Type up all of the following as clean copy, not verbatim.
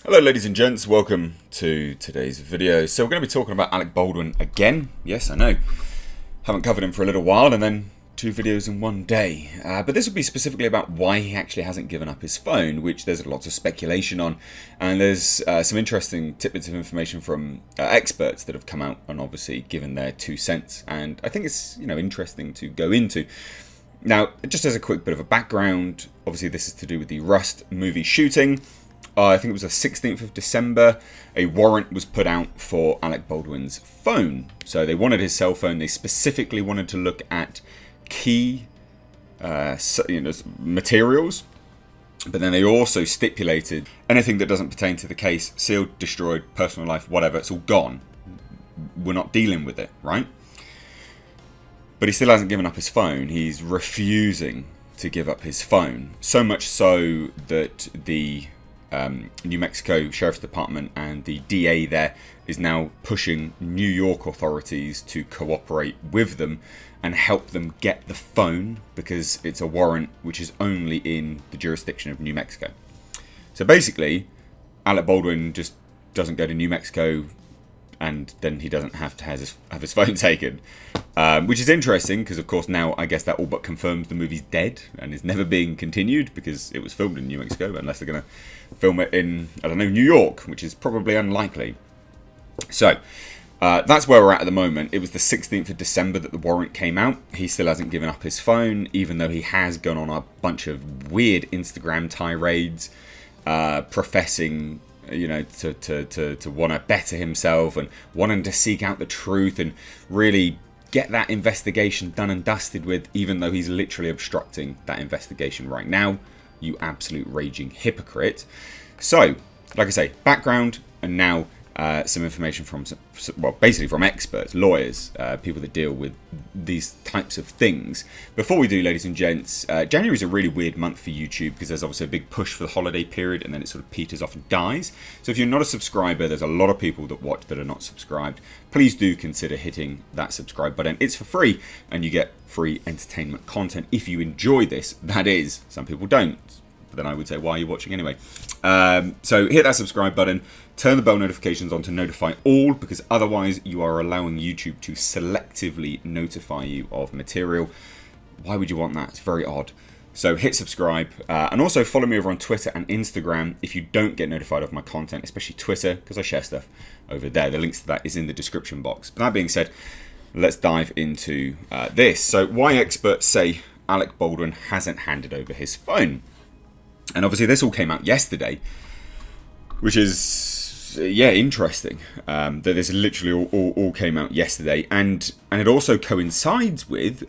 Hello ladies and gents, welcome to today's video. So we're going to be talking about Alec Baldwin again. Yes, I know. Haven't covered him for a little while and then two videos in one day. But this will be specifically about why he actually hasn't given up his phone, which there's lots of speculation on. And there's some interesting tidbits of information from experts that have come out and obviously given their 2 cents. And I think it's interesting to go into. Now, just as a quick bit of a background, obviously this is to do with the Rust movie shooting. I think it was the 16th of December, a warrant was put out for Alec Baldwin's phone. So they wanted his cell phone. They specifically wanted to look at key materials. But then they also stipulated anything that doesn't pertain to the case, sealed, destroyed, personal life, whatever, it's all gone. We're not dealing with it, right? But he still hasn't given up his phone. He's refusing to give up his phone. So much so that the New Mexico Sheriff's Department and the DA there is now pushing New York authorities to cooperate with them and help them get the phone because it's a warrant which is only in the jurisdiction of New Mexico. So basically, Alec Baldwin just doesn't go to New Mexico and then he doesn't have to have his phone taken. Which is interesting because, of course, now I guess that all but confirms the movie's dead and is never being continued because it was filmed in New Mexico, unless they're going to film it in, I don't know, New York, which is probably unlikely. So, that's where we're at the moment. It was the 16th of December that the warrant came out. He still hasn't given up his phone, even though he has gone on a bunch of weird Instagram tirades, professing to want to better himself and wanting to seek out the truth and really get that investigation done and dusted with, even though he's literally obstructing that investigation right now. You absolute raging hypocrite. So, like I say, background and now some information from, basically from experts, lawyers, people that deal with these types of things. Before we do, ladies and gents, January is a really weird month for YouTube because there's obviously a big push for the holiday period and then it sort of peters off and dies. So if you're not a subscriber, there's a lot of people that watch that are not subscribed. Please do consider hitting that subscribe button. It's for free and you get free entertainment content if you enjoy this. That is, some people don't. But then I would say, why are you watching anyway? So hit that subscribe button, turn the bell notifications on to notify all, because otherwise you are allowing YouTube to selectively notify you of material. Why would you want that? It's very odd. So hit subscribe, and also follow me over on Twitter and Instagram if you don't get notified of my content, especially Twitter, because I share stuff over there. The links to that is in the description box. But that being said, let's dive into this. So why experts say Alec Baldwin hasn't handed over his phone. And obviously this all came out yesterday, which is, interesting, that this literally all came out yesterday. And it also coincides with,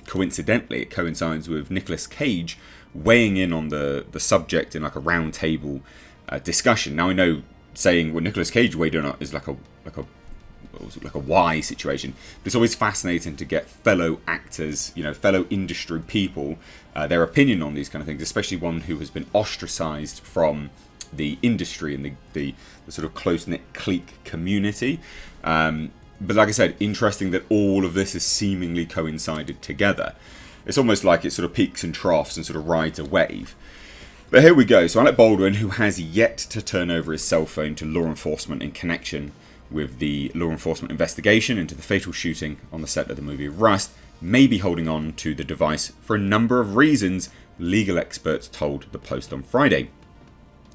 coincidentally, it coincides with Nicolas Cage weighing in on the subject in like a round table discussion. Now I know saying what Nicolas Cage weighed in on is like a why situation, but it's always fascinating to get fellow actors, fellow industry people, their opinion on these kind of things, especially one who has been ostracized from the industry and the sort of close-knit clique community. But like I said, interesting that all of this has seemingly coincided together. It's almost like it sort of peaks and troughs and sort of rides a wave. But here we go. So Alec Baldwin, who has yet to turn over his cell phone to law enforcement in connection with the law enforcement investigation into the fatal shooting on the set of the movie Rust, may be holding on to the device for a number of reasons, legal experts told the Post on Friday.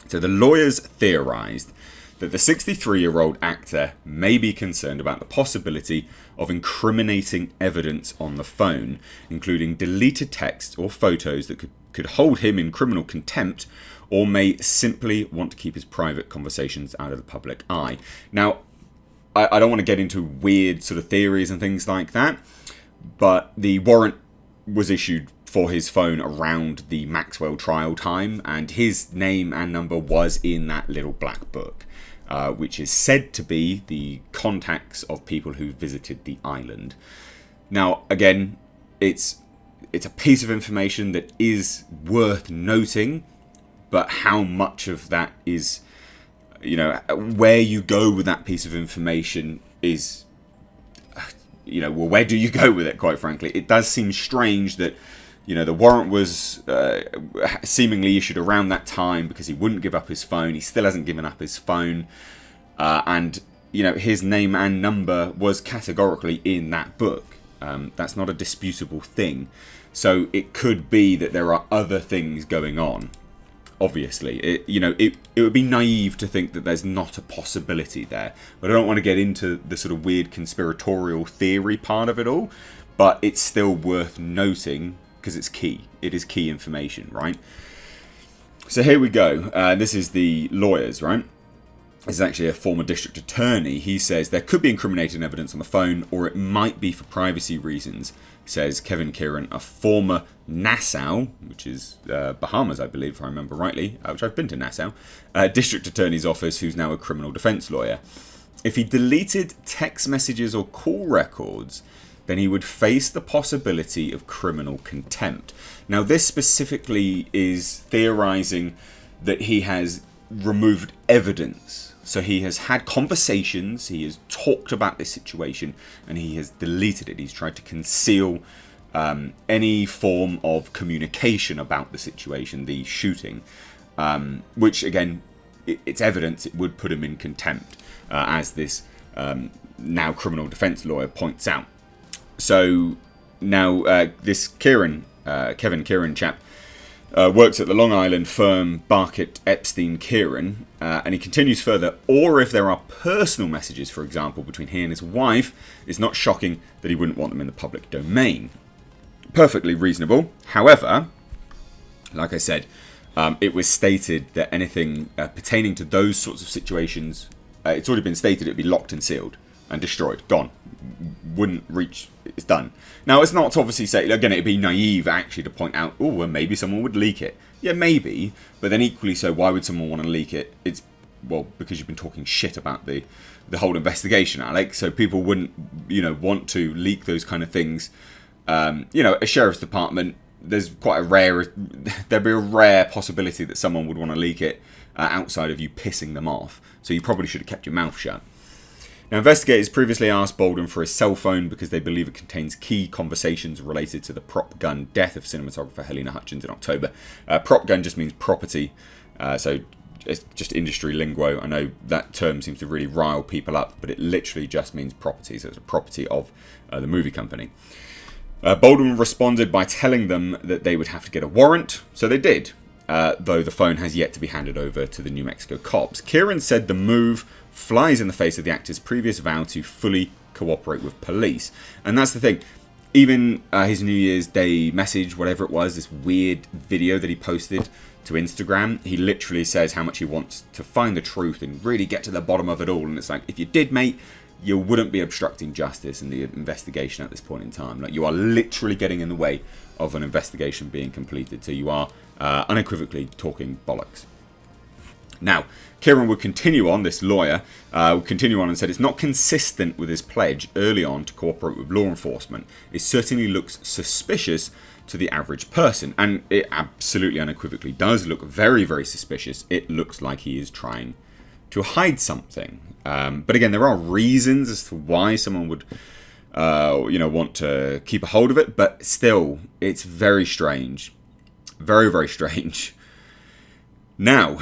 So the lawyers theorized that the 63-year-old actor may be concerned about the possibility of incriminating evidence on the phone, including deleted text or photos that could hold him in criminal contempt, or may simply want to keep his private conversations out of the public eye. Now, I don't want to get into weird sort of theories and things like that, but the warrant was issued for his phone around the Maxwell trial time, and his name and number was in that little black book, which is said to be the contacts of people who visited the island. Now, again, it's a piece of information that is worth noting, but how much of that is, where you go with that piece of information is, where do you go with it, quite frankly? It does seem strange that The warrant was seemingly issued around that time because he wouldn't give up his phone. He still hasn't given up his phone. And his name and number was categorically in that book. That's not a disputable thing. So it could be that there are other things going on. Obviously, it would be naive to think that there's not a possibility there. But I don't want to get into the sort of weird conspiratorial theory part of it all. But it's still worth noting because it's key. It is key information, right? So here we go. This is the lawyers, right? This is actually a former district attorney. He says there could be incriminating evidence on the phone, or it might be for privacy reasons, says Kevin Kieran, a former Nassau, which is Bahamas, I believe, if I remember rightly, which I've been to Nassau, district attorney's office, who's now a criminal defense lawyer. If he deleted text messages or call records, then he would face the possibility of criminal contempt. Now, this specifically is theorizing that he has removed evidence. So he has had conversations, he has talked about this situation, and he has deleted it. He's tried to conceal any form of communication about the situation, the shooting, which, again, it's evidence it would put him in contempt, as this now criminal defense lawyer points out. So now this Kevin Kieran chap, works at the Long Island firm Barkett Epstein Kieran, and he continues further, or if there are personal messages, for example, between he and his wife, it's not shocking that he wouldn't want them in the public domain. Perfectly reasonable. However, like I said, it was stated that anything pertaining to those sorts of situations, it's already been stated it would be locked and sealed and destroyed, gone. Wouldn't reach, it's done. Now, it's not to obviously say, again, it'd be naive actually to point out, oh, well, maybe someone would leak it. Yeah, maybe, but then equally so, why would someone want to leak it? It's, well, because you've been talking shit about the whole investigation, Alec, so people wouldn't, want to leak those kind of things. A sheriff's department, there's quite there'd be a rare possibility that someone would want to leak it outside of you pissing them off, so you probably should have kept your mouth shut. Now, investigators previously asked Baldwin for his cell phone because they believe it contains key conversations related to the prop gun death of cinematographer Helena Hutchins in October. Prop gun just means property, so it's just industry lingo. I know that term seems to really rile people up, but it literally just means property, so it's a property of the movie company. Baldwin responded by telling them that they would have to get a warrant, so they did, though the phone has yet to be handed over to the New Mexico cops. Kieran said the move flies in the face of the actor's previous vow to fully cooperate with police. And that's the thing. Even his New Year's Day message, whatever it was, this weird video that he posted to Instagram, he literally says how much he wants to find the truth and really get to the bottom of it all. And it's like, if you did, mate, you wouldn't be obstructing justice in the investigation at this point in time. Like, you are literally getting in the way of an investigation being completed. So you are unequivocally talking bollocks. Now, Kieran would continue on, this lawyer, would continue on and said it's not consistent with his pledge early on to cooperate with law enforcement. It certainly looks suspicious to the average person. And it absolutely unequivocally does look very, very suspicious. It looks like he is trying to hide something. But again, there are reasons as to why someone would, want to keep a hold of it. But still, it's very strange. Very, very strange. Now,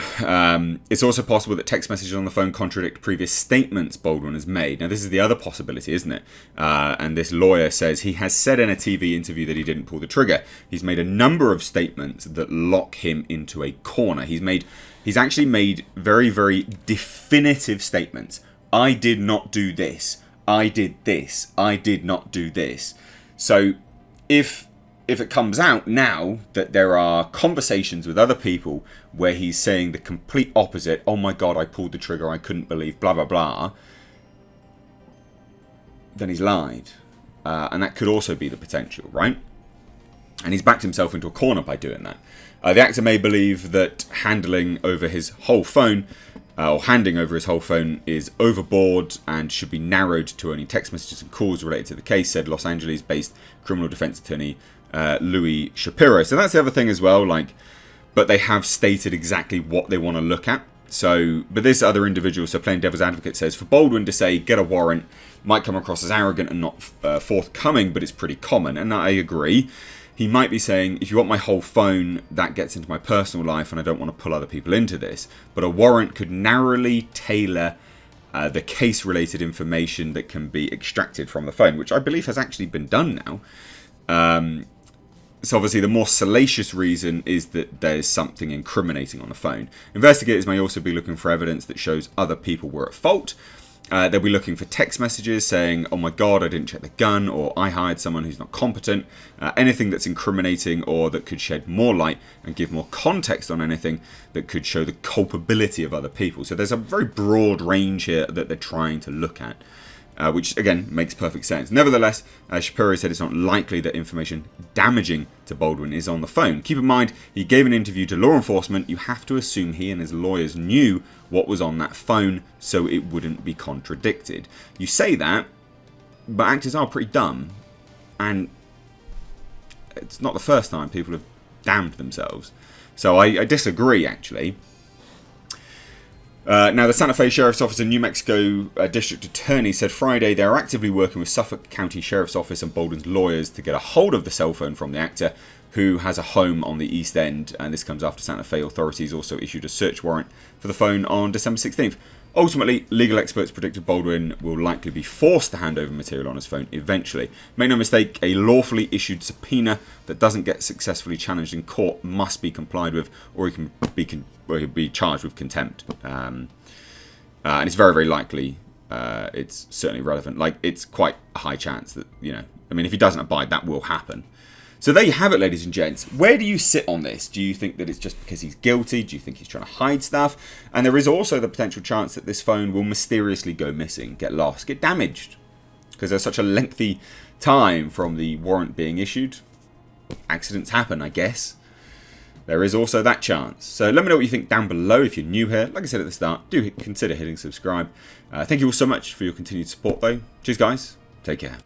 it's also possible that text messages on the phone contradict previous statements Baldwin has made. Now, this is the other possibility, isn't it? And this lawyer says he has said in a TV interview that he didn't pull the trigger. He's made a number of statements that lock him into a corner. He's actually made very, very definitive statements. I did not do this. I did this. I did not do this. So, if it comes out now that there are conversations with other people where he's saying the complete opposite, oh my god, I pulled the trigger, I couldn't believe, blah, blah, blah, then he's lied. And that could also be the potential, right? And he's backed himself into a corner by doing that. The actor may believe that handing over his whole phone is overboard and should be narrowed to only text messages and calls related to the case, said Los Angeles-based criminal defense attorney Louis Shapiro. So that's the other thing as well, but they have stated exactly what they want to look at. So, but this other individual, so playing devil's advocate, says for Baldwin to say get a warrant might come across as arrogant and not forthcoming, but it's pretty common, and I agree. he might be saying, if you want my whole phone, that gets into my personal life and I don't want to pull other people into this. But a warrant could narrowly tailor the case-related information that can be extracted from the phone, which I believe has actually been done now. So obviously the more salacious reason is that there's something incriminating on the phone. Investigators may also be looking for evidence that shows other people were at fault. They'll be looking for text messages saying, oh my god, I didn't check the gun, or I hired someone who's not competent. Anything that's incriminating or that could shed more light and give more context on anything that could show the culpability of other people. So there's a very broad range here that they're trying to look at. Which, again, makes perfect sense. Nevertheless, Shapiro said it's not likely that information damaging to Baldwin is on the phone. Keep in mind, he gave an interview to law enforcement. You have to assume he and his lawyers knew what was on that phone so it wouldn't be contradicted. You say that, but actors are pretty dumb. And it's not the first time people have damned themselves. So I disagree, actually. Now, the Santa Fe Sheriff's Office and New Mexico District Attorney said Friday they are actively working with Suffolk County Sheriff's Office and Baldwin's lawyers to get a hold of the cell phone from the actor, who has a home on the East End. And this comes after Santa Fe authorities also issued a search warrant for the phone on December 16th. Ultimately, legal experts predicted Baldwin will likely be forced to hand over material on his phone eventually. Make no mistake, a lawfully issued subpoena that doesn't get successfully challenged in court must be complied with, or he can be charged with contempt. And it's very, very likely it's certainly relevant. Like, it's quite a high chance that, I mean, if he doesn't abide, that will happen. So there you have it, ladies and gents. Where do you sit on this? Do you think that it's just because he's guilty? Do you think he's trying to hide stuff? And there is also the potential chance that this phone will mysteriously go missing, get lost, get damaged. Because there's such a lengthy time from the warrant being issued. Accidents happen, I guess. There is also that chance. So let me know what you think down below if you're new here. Like I said at the start, do consider hitting subscribe. Thank you all so much for your continued support, though. Cheers, guys. Take care.